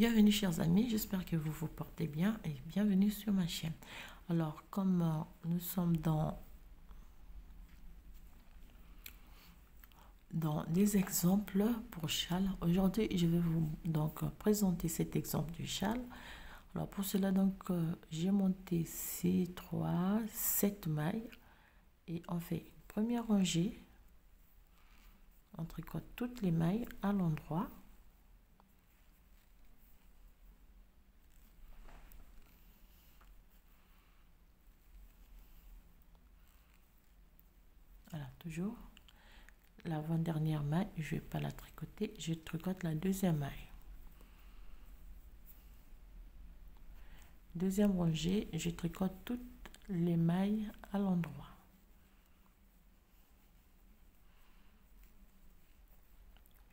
Bienvenue chers amis, j'espère que vous vous portez bien et bienvenue sur ma chaîne. Alors comme nous sommes dans des exemples pour châle, aujourd'hui je vais vous présenter cet exemple du châle. Alors pour cela j'ai monté 6, 3, 7 mailles et on fait une première rangée, on tricote toutes les mailles à l'endroit. Voilà, toujours l'avant-dernière maille, je vais pas la tricoter, je tricote la deuxième maille. Deuxième rangée, je tricote toutes les mailles à l'endroit.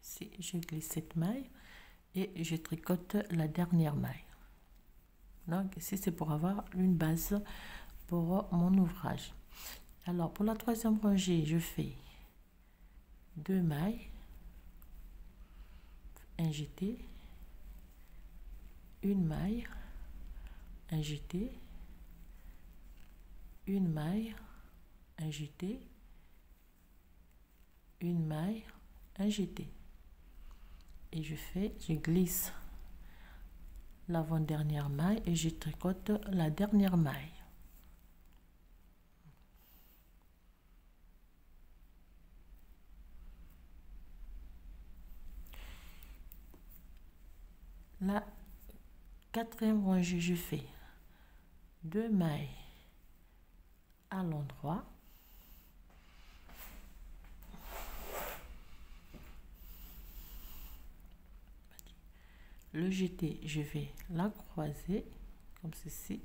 Ici, je glisse cette maille et je tricote la dernière maille. Donc ici, c'est pour avoir une base pour mon ouvrage. Alors pour la troisième rangée, je fais 2 mailles, un jeté, une maille, un jeté, une maille, un jeté, une maille, un jeté. Et je glisse l'avant-dernière maille et je tricote la dernière maille. La quatrième rangée, je fais 2 mailles à l'endroit, le jeté, je vais la croiser comme ceci.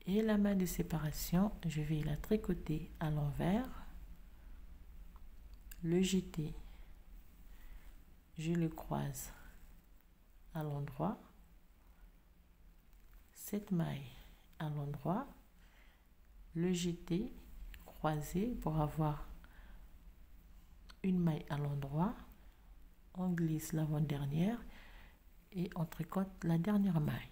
Et la maille de séparation, je vais la tricoter à l'envers, le jeté, je le croise à l'endroit, cette maille à l'endroit, le jeté croisé pour avoir une maille à l'endroit, on glisse l'avant-dernière et on tricote la dernière maille.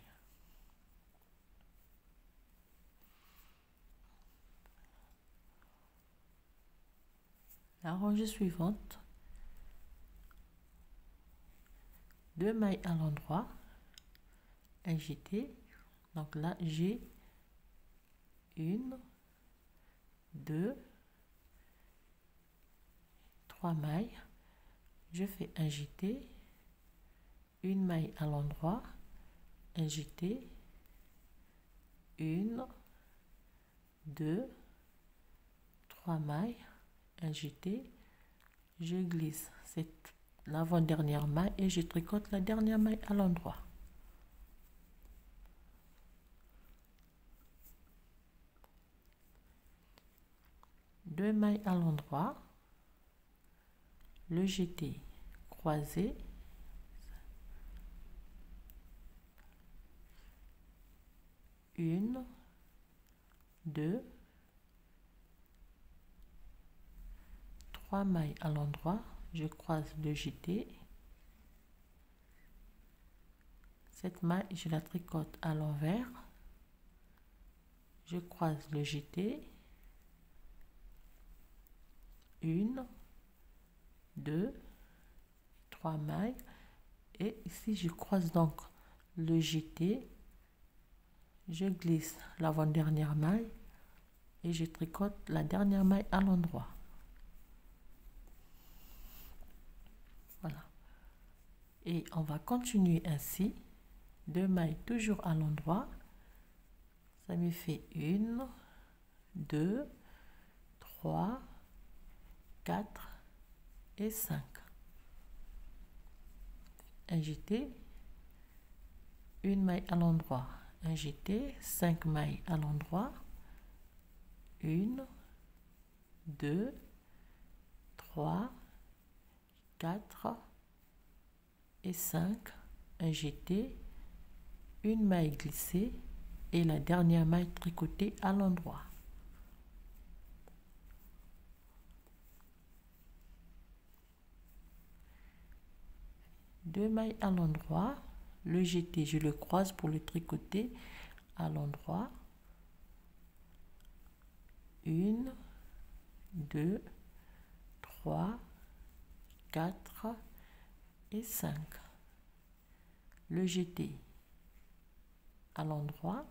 La rangée suivante, 2 mailles à l'endroit, un jeté. Donc là, j'ai 1, 2, 3 mailles. Je fais un jeté, une maille à l'endroit, un jeté, 1, 2, 3 mailles, un jeté, je glisse l'avant-dernière maille et je tricote la dernière maille à l'endroit. Deux mailles à l'endroit, le jeté croisé, une, 2, 3 mailles à l'endroit, je croise le jeté. Cette maille, je la tricote à l'envers, je croise le jeté, 1, 2, 3 mailles et ici je croise donc le jeté, je glisse l'avant-dernière maille et je tricote la dernière maille à l'endroit. Voilà, et on va continuer ainsi, 2 mailles toujours à l'endroit, ça me fait 1, 2, 3, 4 et 5. Un jeté, une maille à l'endroit, un jeté, 5 mailles à l'endroit, 1, 2, 3, 4, et 5, un jeté, une maille glissée et la dernière maille tricotée à l'endroit. Deux mailles à l'endroit, le jeté, je le croise pour le tricoter à l'endroit. 1, 2, 3, 4 et 5. Le jeté à l'endroit,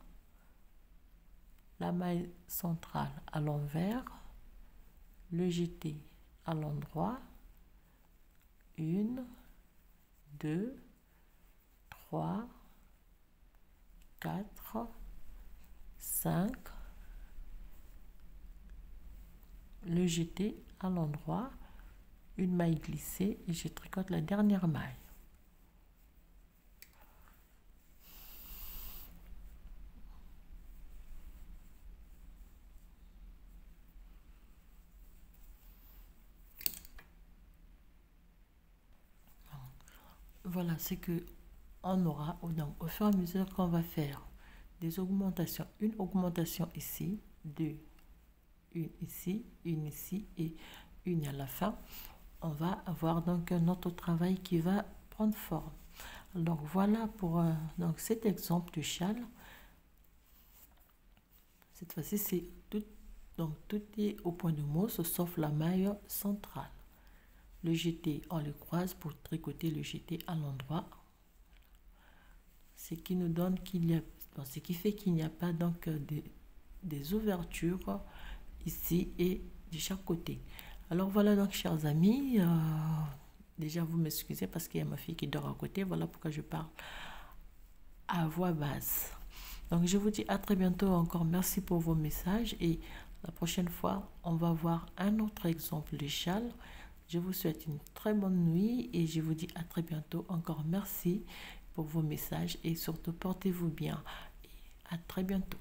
la maille centrale à l'envers, le jeté à l'endroit, 1, 2, 3, 4, 5, le jeté à l'endroit, une maille glissée et je tricote la dernière maille. Voilà ce que on aura donc, au fur et à mesure qu'on va faire des augmentations, une augmentation ici, deux, une ici et une à la fin. On va avoir donc notre travail qui va prendre forme. Donc voilà pour donc cet exemple de châle. Cette fois-ci c'est tout, donc tout est au point de mousse sauf la maille centrale. Le jeté, on le croise pour tricoter le jeté à l'endroit, ce qui nous donne qu'il y a, ce qui fait qu'il n'y a pas donc des ouvertures ici et de chaque côté. Alors voilà donc chers amis, déjà vous m'excusez parce qu'il y a ma fille qui dort à côté, voilà pourquoi je parle à voix basse. Donc je vous dis à très bientôt encore, merci pour vos messages et la prochaine fois on va voir un autre exemple de châle. Je vous souhaite une très bonne nuit et je vous dis à très bientôt encore, merci pour vos messages et surtout portez-vous bien et à très bientôt.